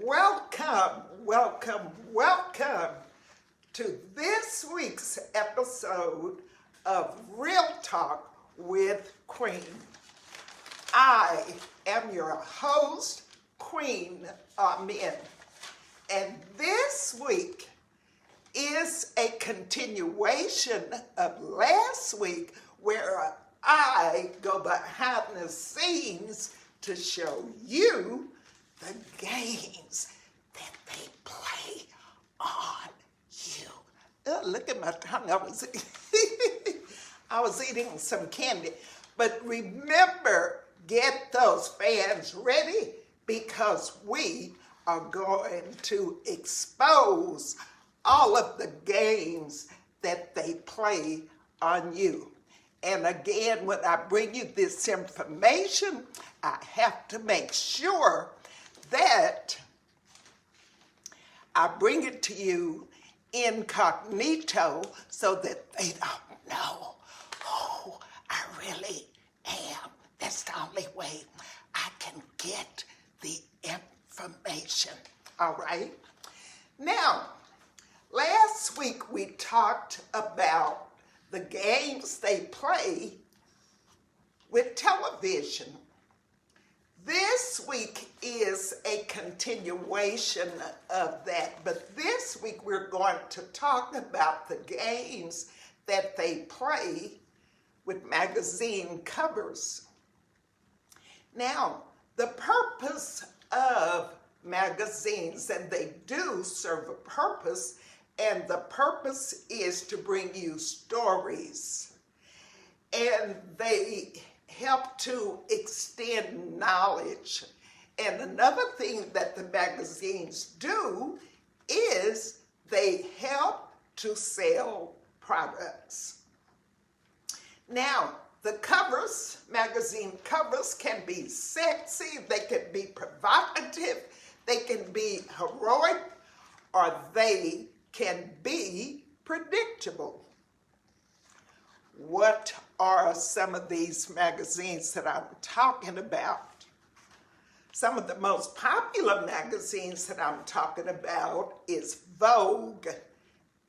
Welcome, welcome, welcome to this week's episode of Real Talk with Queen. I am your host, Queen Amen. And this week is a continuation of last week where I go behind the scenes to show you the games that they play on you. Oh, look at my tongue. I was eating some candy. But remember, get those fans ready because we are going to expose all of the games that they play on you. And again, when I bring you this information, I have to make sure that I bring it to you incognito so that they don't know who I really am. That's the only way I can get the information. All right? Now, last week we talked about the games they play with television. This week is a continuation of that, but this week we're going to talk about the games that they play with magazine covers. Now, the purpose of magazines, and they do serve a purpose, and the purpose is to bring you stories. And they help to extend knowledge. And another thing that the magazines do is they help to sell products. Now, the covers, magazine covers can be sexy, they can be provocative, they can be heroic, or they can be predictable. What are some of these magazines that I'm talking about? Some of the most popular magazines that I'm talking about is Vogue,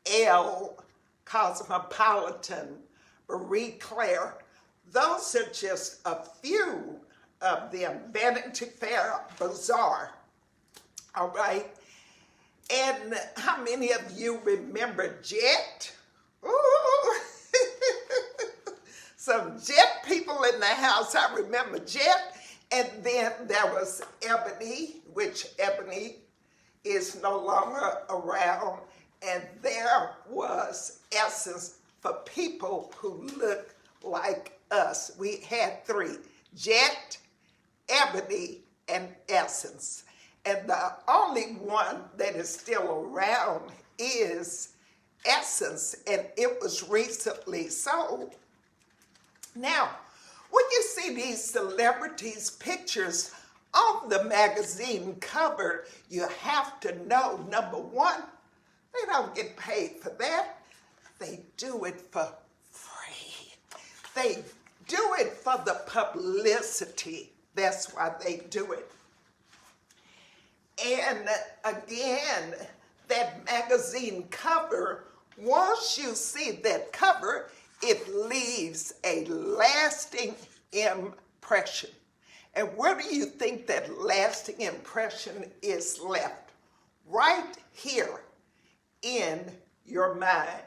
Elle, Cosmopolitan, Marie Claire. Those are just a few of them. Vanity Fair, Bazaar. All right? And how many of you remember Jet? Ooh. Some Jet people in the house. I remember Jet. And then there was Ebony, which Ebony is no longer around. And there was Essence for people who look like us. We had three: Jet, Ebony, and Essence. And the only one that is still around is Essence, and it was recently sold. Now, when you see these celebrities' pictures on the magazine cover, you have to know, number one, they don't get paid for that. They do it for free. They do it for the publicity. That's why they do it. And again, that magazine cover, once you see that cover, it leaves a lasting impression. And where do you think that lasting impression is left? Right here in your mind.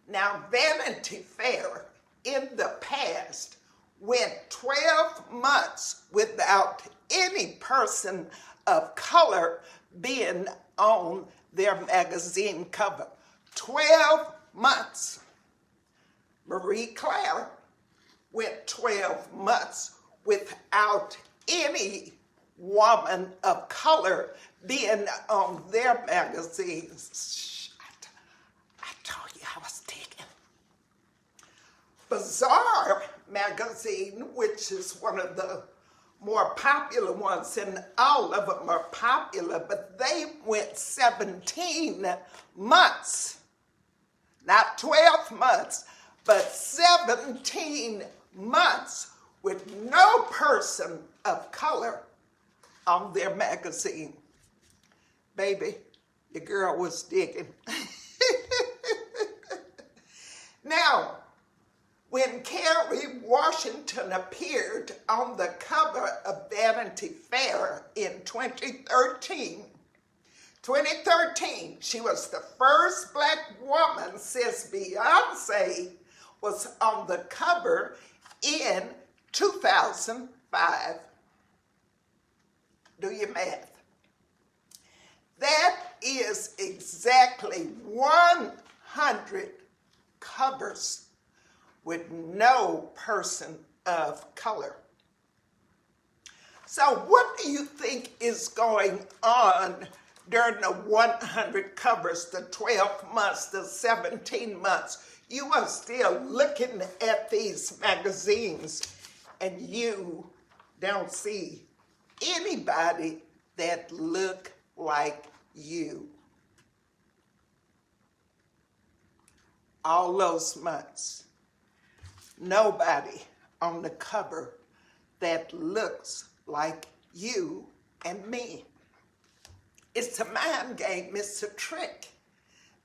Now, Vanity Fair in the past went 12 months without any person of color being on their magazine cover. 12 months. Marie Claire went 12 months without any woman of color being on their magazines. I told you I was digging. Bazaar magazine, which is one of the more popular ones, and all of them are popular, but they went 17 months, not 12 months, but 17 months with no person of color on their magazine. Baby, your girl was digging. Now, when Kerry Washington appeared on the cover of Vanity Fair in 2013, she was the first black woman since Beyonce was on the cover in 2005. Do your math. That is exactly 100 covers with no person of color. So what do you think is going on during the 100 covers, the 12 months, the 17 months? You are still looking at these magazines and you don't see anybody that look like you. All those months, nobody on the cover that looks like you and me. It's a mind game, it's a trick.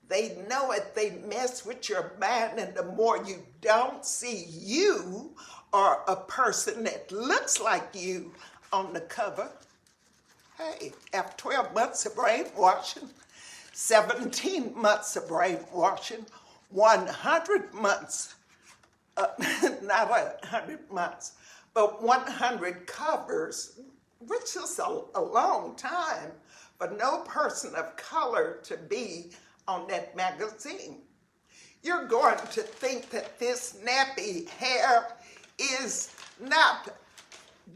They know it, they mess with your mind, and the more you don't see you or a person that looks like you on the cover, hey, after 12 months of brainwashing, 17 months of brainwashing, 100 months, not 100 months, but 100 covers, which is a long time for no person of color to be on that magazine. You're going to think that this nappy hair is not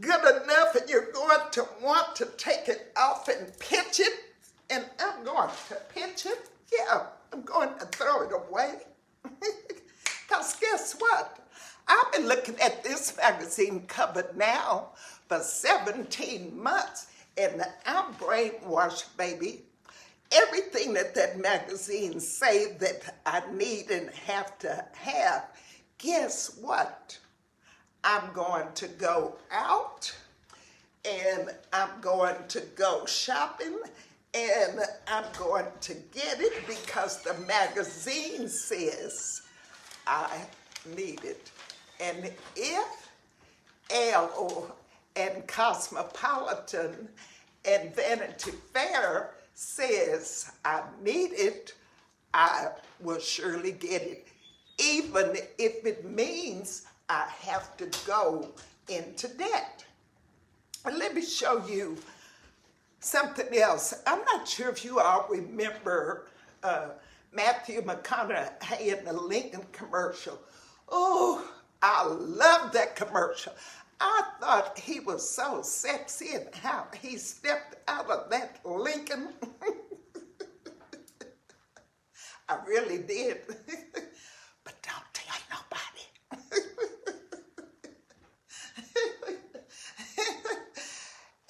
good enough, and you're going to want to take it off and pitch it. And I'm going to pitch it. Yeah, I'm going to throw it away. Because guess what? I've been looking at this magazine cover now for 17 months, and I'm brainwashed, baby. Everything that magazine say that I need and have to have, guess what? I'm going to go out and I'm going to go shopping and I'm going to get it because the magazine says I need it. And if Elle and Cosmopolitan and Vanity Fair says I need it, I will surely get it, even if it means I have to go into debt. And let me show you something else. I'm not sure if you all remember Matthew McConaughey in the Lincoln commercial. Oh, I love that commercial. I thought he was so sexy and how he stepped out of that Lincoln. I really did. But don't tell nobody.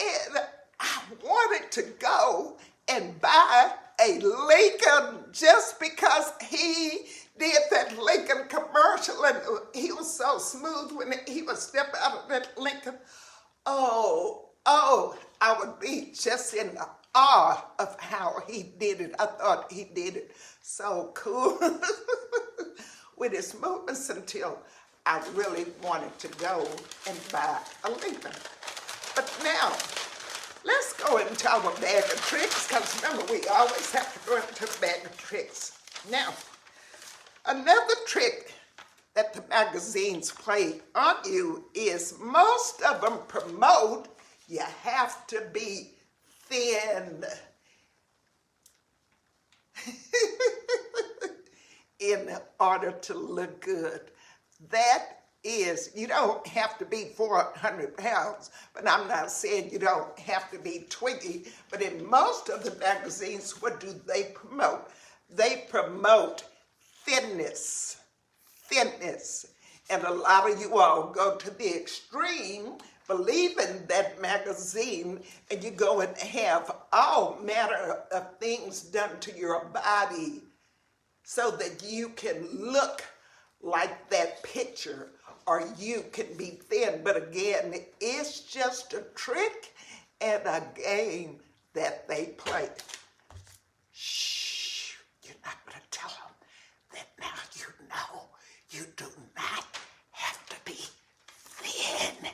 And I wanted to go and buy a Lincoln just because he did that Lincoln commercial and he was so smooth when he would step out of that Lincoln. Oh, I would be just in awe of how he did it. I thought he did it so cool with his movements until I really wanted to go and buy a Lincoln. But now, let's go into our bag of tricks, because remember, we always have to go into the bag of tricks. Now, another trick that the magazines play on you is most of them promote you have to be thin in order to look good. That is, you don't have to be 400 pounds, but I'm not saying you don't have to be twiggy, but in most of the magazines, what do they promote? They promote thinness. And a lot of you all go to the extreme, believe in that magazine, and you go and have all manner of things done to your body so that you can look like that picture or you can be thin. But again, it's just a trick and a game that they play. Shh, you're not going to tell them that now you know you do not have to be thin.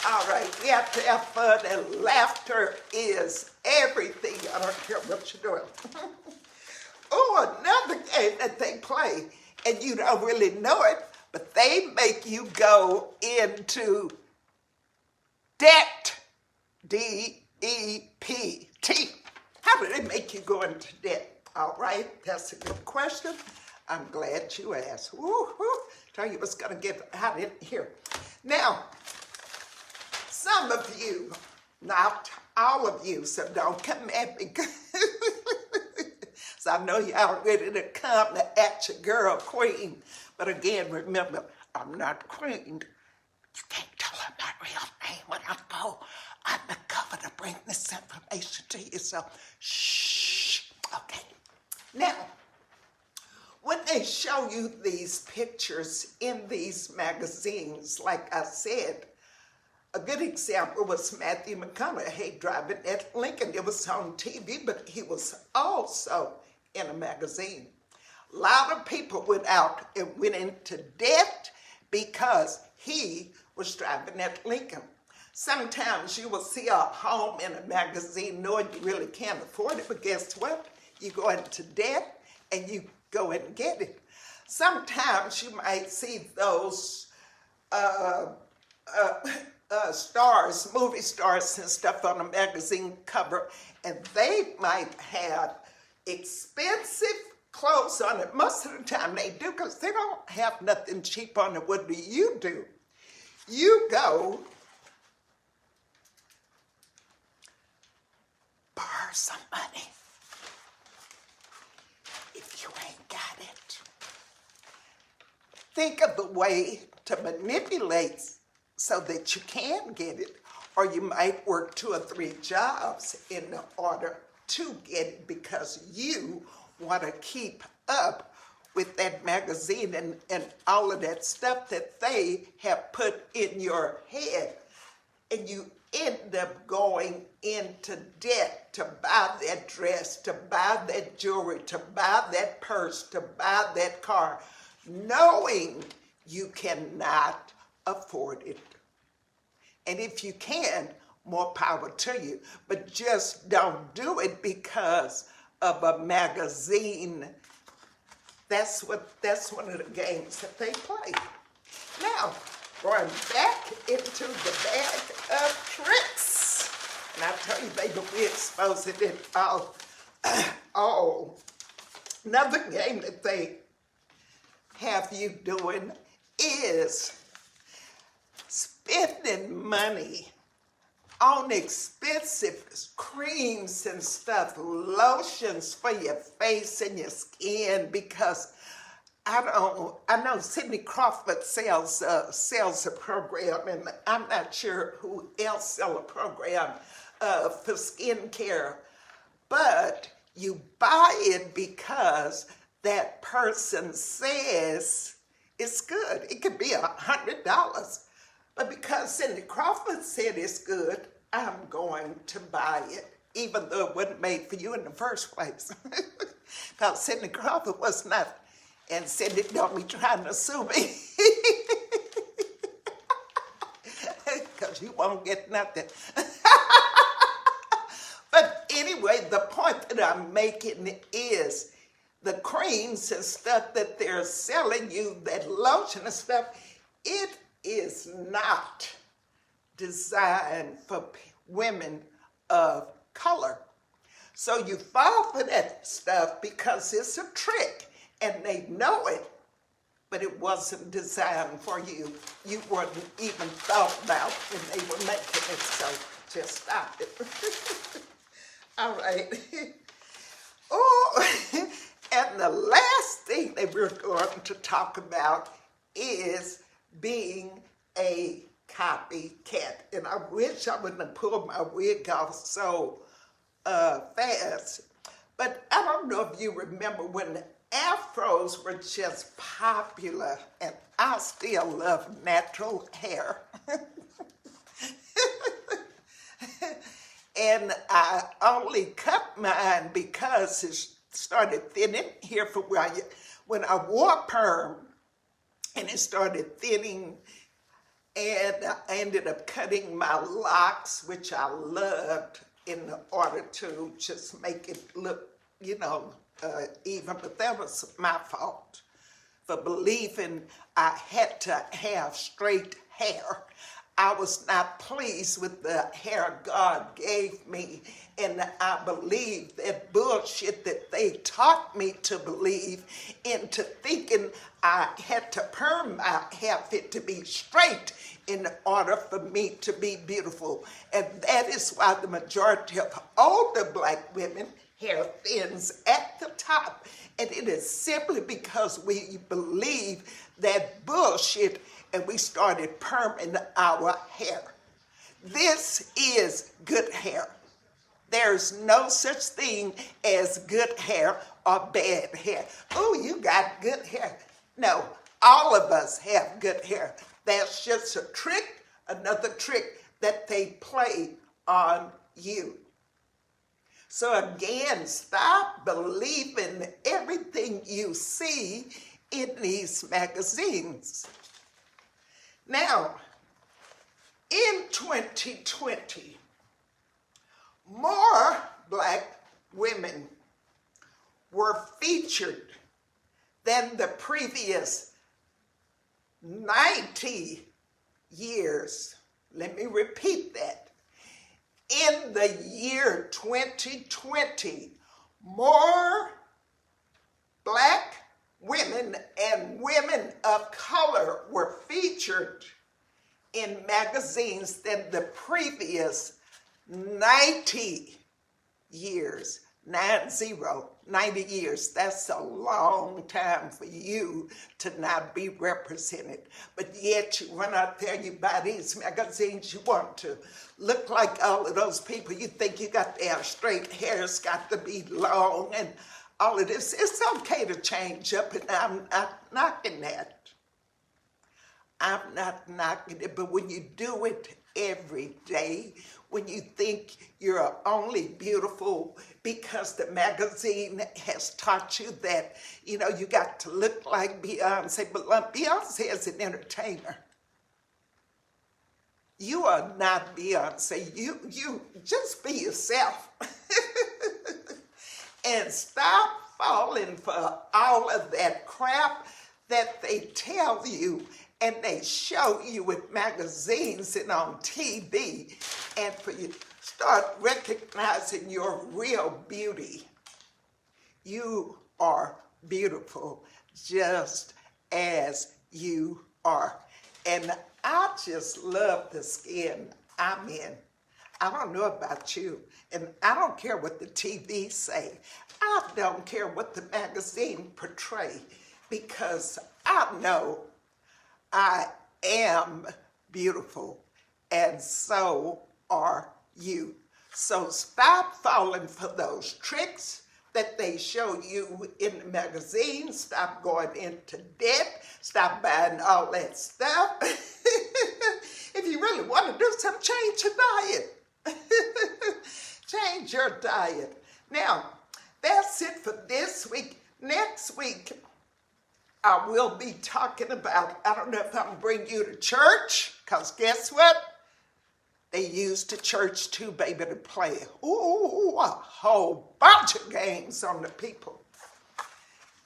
All right, we have to have fun, and laughter is everything. I don't care what you're doing. Oh, another game that they play, and you don't really know it, but they make you go into debt. D-E-P-T. How do they make you go into debt? All right, that's a good question. I'm glad you asked. Woo-hoo. Tell you what's going to get out in here. Now, some of you, not all of you, so don't come at me. So I know y'all ready to come to at your girl queen. But again, remember, I'm not queen. You can't tell her my real name when I go undercover to bring this information to you. So, shh. Okay. Now, when they show you these pictures in these magazines, like I said, a good example was Matthew McConaughey driving that Lincoln. It was on TV, but he was also in a magazine. A lot of people went out and went into debt because he was driving that Lincoln. Sometimes you will see a home in a magazine knowing you really can't afford it, but guess what? You go into debt and you go and get it. Sometimes you might see those stars, movie stars and stuff on a magazine cover, and they might have expensive clothes on it. Most of the time they do, because they don't have nothing cheap on it. What do? You go borrow some money if you ain't got it. Think of a way to manipulate so that you can get it, or you might work 2 or 3 jobs in order to get it because you want to keep up with that magazine and all of that stuff that they have put in your head. And you end up going into debt to buy that dress, to buy that jewelry, to buy that purse, to buy that car, knowing you cannot afford it. And if you can, more power to you. But just don't do it because of a magazine. That's one of the games that they play. Now, going back into the bag of tricks. And I tell you, baby, we expose it in all. Another game that they have you doing is spending money on expensive creams and stuff, lotions for your face and your skin, because I know Cindy Crawford sells a program, and I'm not sure who else sells a program for skincare, but you buy it because that person says it's good. It could be $100, but because Cindy Crawford said it's good, I'm going to buy it, even though it wasn't made for you in the first place. Because Cindy Crawford was not. And Cindy don't be trying to sue me. Because you won't get nothing. But anyway, the point that I'm making is the creams and stuff that they're selling you, that lotion and stuff, it is not designed for women of color. So you fall for that stuff because it's a trick. And they know it, but it wasn't designed for you. You weren't even thought about when they were making it, so just stop it. All right. Oh, and the last thing that we're going to talk about is being a copycat. And I wish I wouldn't have pulled my wig off so fast. But I don't know if you remember when afros were just popular, and I still love natural hair. And I only cut mine because it started thinning here for a while. When I wore perm and it started thinning, and I ended up cutting my locks, which I loved, in order to just make it look, even. But that was my fault for believing I had to have straight hair. I was not pleased with the hair God gave me, and I believed that bullshit that they taught me to believe into thinking I had to perm my hair fit to be straight in order for me to be beautiful. And that is why the majority of older black women hair thins at the top. And it is simply because we believe that bullshit and we started perming our hair. This is good hair. There's no such thing as good hair or bad hair. Oh, you got good hair. No, all of us have good hair. That's just a trick, another trick that they play on you. So again, stop believing everything you see in these magazines. Now, in 2020, more black women were featured than the previous 90 years. Let me repeat that. In the year 2020, more black women and women of color were featured in magazines than the previous 90 years. 90 years. That's a long time for you to not be represented. But yet you run out there, you buy these magazines, you want to look like all of those people. You think you got to have straight hair, it's got to be long and all of this. It's okay to change up, and I'm not knocking that. I'm not knocking it, but when you do it every day, when you think you're only beautiful because the magazine has taught you that, you got to look like Beyonce, but Beyonce is an entertainer. You are not Beyonce. You just be yourself. And stop falling for all of that crap that they tell you and they show you with magazines and on TV, and for you to start recognizing your real beauty. You are beautiful just as you are. And I just love the skin I'm in. I don't know about you, and I don't care what the TV say. I don't care what the magazine portray, because I know I am beautiful, and so are you. So stop falling for those tricks that they show you in the magazines. Stop going into debt. Stop buying all that stuff. If you really want to do something, change your diet. Change your diet. Now, that's it for this week. Next week, I will be talking about, I don't know if I'm going to bring you to church, because guess what? They used the church too, baby, to play. Ooh, a whole bunch of games on the people.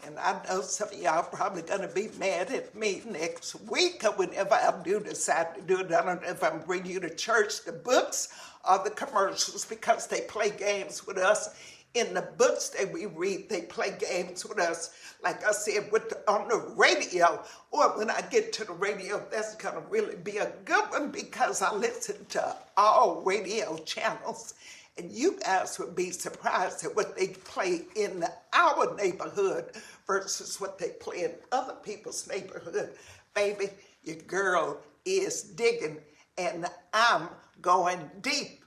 And I know some of y'all probably going to be mad at me next week or whenever I do decide to do it. I don't know if I'm going to bring you to church, the books or the commercials, because they play games with us. In the books that we read, they play games with us, like I said, on the radio. Or when I get to the radio, that's going to really be a good one, because I listen to all radio channels. And you guys would be surprised at what they play in our neighborhood versus what they play in other people's neighborhood. Baby, your girl is digging, and I'm going deep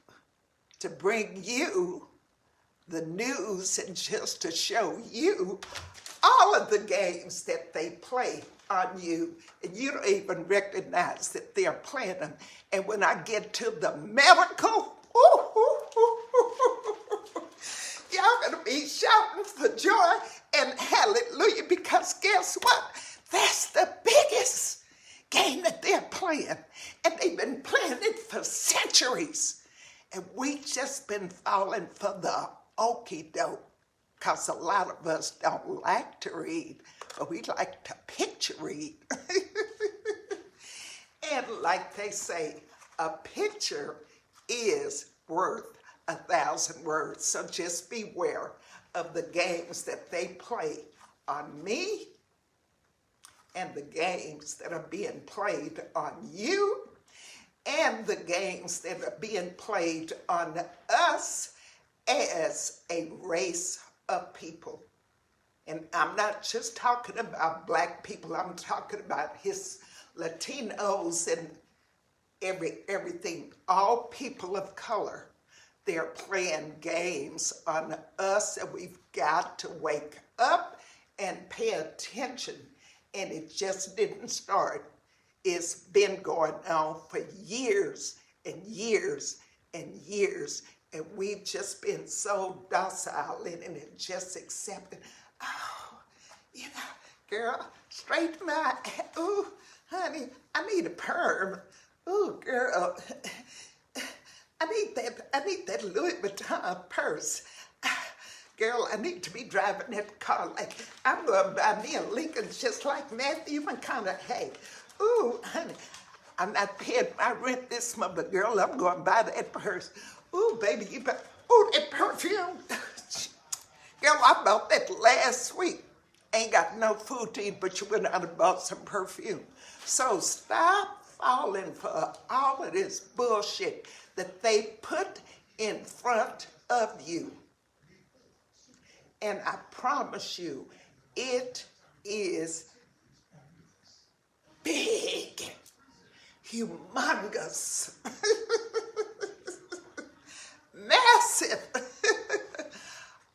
to bring you the news and just to show you all of the games that they play on you, and you don't even recognize that they're playing them. And when I get to the medical, y'all gonna be shouting for joy and hallelujah, because guess what? That's the biggest game that they're playing, and they've been playing it for centuries. And we just been falling for the okie doke, because a lot of us don't like to read, but we like to picture read. And like they say, a picture is worth 1,000 words. So just beware of the games that they play on me and the games that are being played on you and the games that are being played on us as a race of people. And I'm not just talking about black people, I'm talking about his Latinos and everything, all people of color. They're playing games on us, and we've got to wake up and pay attention. And it just didn't start. It's been going on for years and years and years, and we've just been so docile in it and just accepting. Oh, you know, girl, straighten my, ooh, honey, I need a perm. Ooh, girl, I need that Louis Vuitton purse. Girl, I need to be driving that car like I'm going to buy me a Lincoln just like Matthew McConaughey. Ooh, honey, I'm not paying my rent this month, but girl, I'm going to buy that purse. Ooh, baby, you better, ooh, that perfume. Girl, I bought that last week. Ain't got no food to eat, but you went out and bought some perfume. So stop falling for all of this bullshit that they put in front of you. And I promise you, it is big, humongous, massive.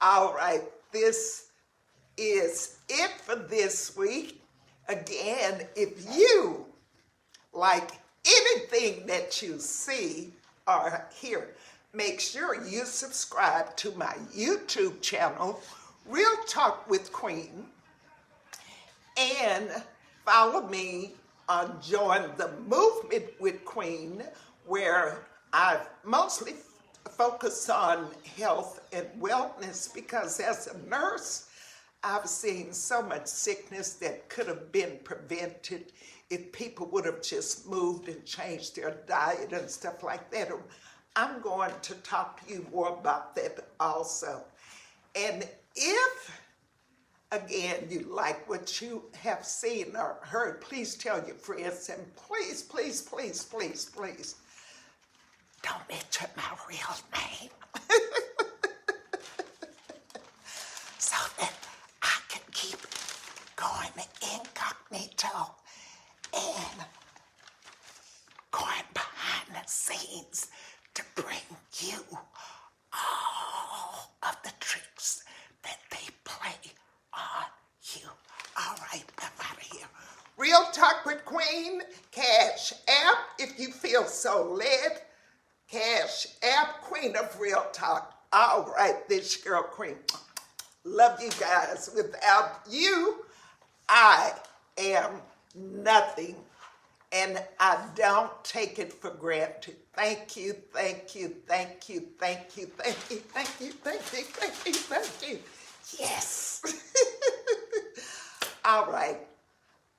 All right, this is it for this week. Again, if you like anything that you see or hear, make sure you subscribe to my YouTube channel, Real Talk with Queen, and follow me on Join the Movement with Queen, where I mostly focus on health and wellness, because as a nurse, I've seen so much sickness that could have been prevented if people would have just moved and changed their diet and stuff like that. I'm going to talk to you more about that also. And if, again, you like what you have seen or heard, please tell your friends, and please, please, please, please, please, don't mention my real name. So that I can keep going incognito and going behind the scenes to bring you all of the tricks that they play on you. All right, I'm out of here. Real Talk with Queen, Cash App, if you feel so led. Cash App, Queen of Real Talk. All right, this girl Queen. Love you guys. Without you, I am nothing. And I don't take it for granted. Thank you, thank you, thank you, thank you, thank you, thank you, thank you, thank you, thank you. Yes. All right.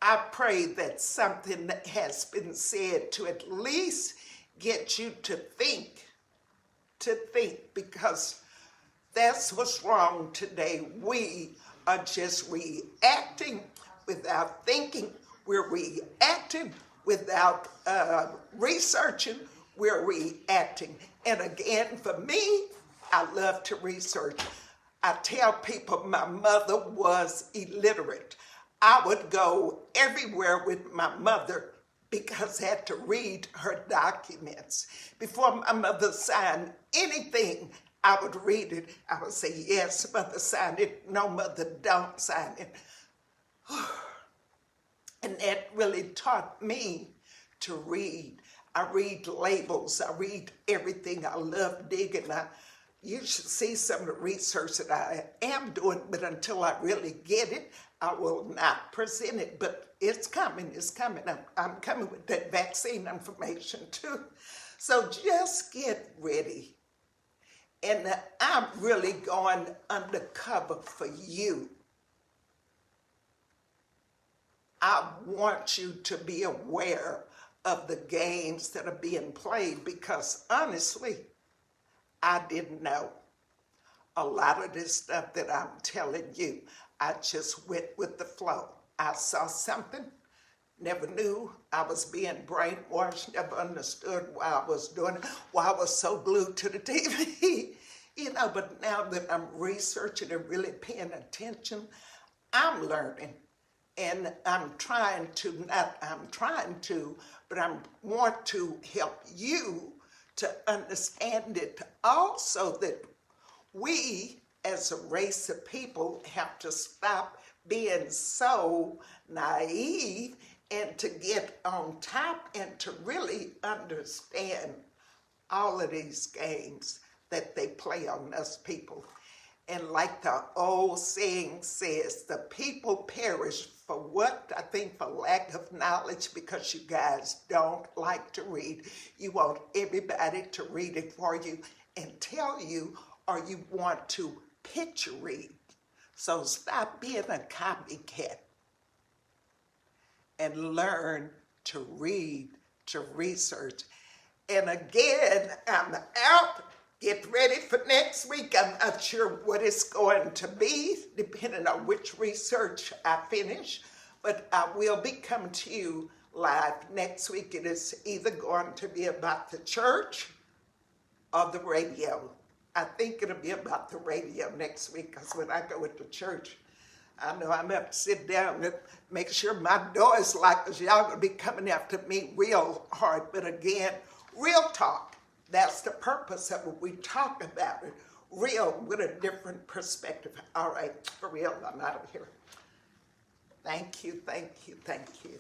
I pray that something has been said to at least get you to think, because that's what's wrong today. We are just reacting without thinking. We're reacting without researching. We're reacting. And again, for me, I love to research. I tell people my mother was illiterate. I would go everywhere with my mother because I had to read her documents. Before my mother signed anything, I would read it. I would say, yes, mother, sign it. No, mother, don't sign it. And that really taught me to read. I read labels. I read everything. I love digging. You should see some of the research that I am doing, but until I really get it, I will not present it. But it's coming. It's coming. I'm coming with that vaccine information too. So just get ready. And I'm really going undercover for you. I want you to be aware of the games that are being played, because honestly, I didn't know a lot of this stuff that I'm telling you. I just went with the flow. I saw something, never knew I was being brainwashed, never understood why I was doing it, why I was so glued to the TV. But now that I'm researching and really paying attention, I'm learning. And I'm trying to, but I want to help you to understand it also, that we as a race of people have to stop being so naive and to get on top and to really understand all of these games that they play on us people. And like the old saying says, the people perish for what? I think for lack of knowledge, because you guys don't like to read. You want everybody to read it for you and tell you, or you want to picture read. So stop being a copycat and learn to read, to research. And again, I'm out. Get ready for next week. I'm not sure what it's going to be, depending on which research I finish, but I will be coming to you live next week. It is either going to be about the church or the radio. I think it'll be about the radio next week, because when I go with the church, I know I'm going to have to sit down and make sure my door is locked, because y'all going to be coming after me real hard. But again, real talk. That's the purpose of it. We talk about it real with a different perspective. All right, for real, I'm out of here. Thank you, thank you, thank you.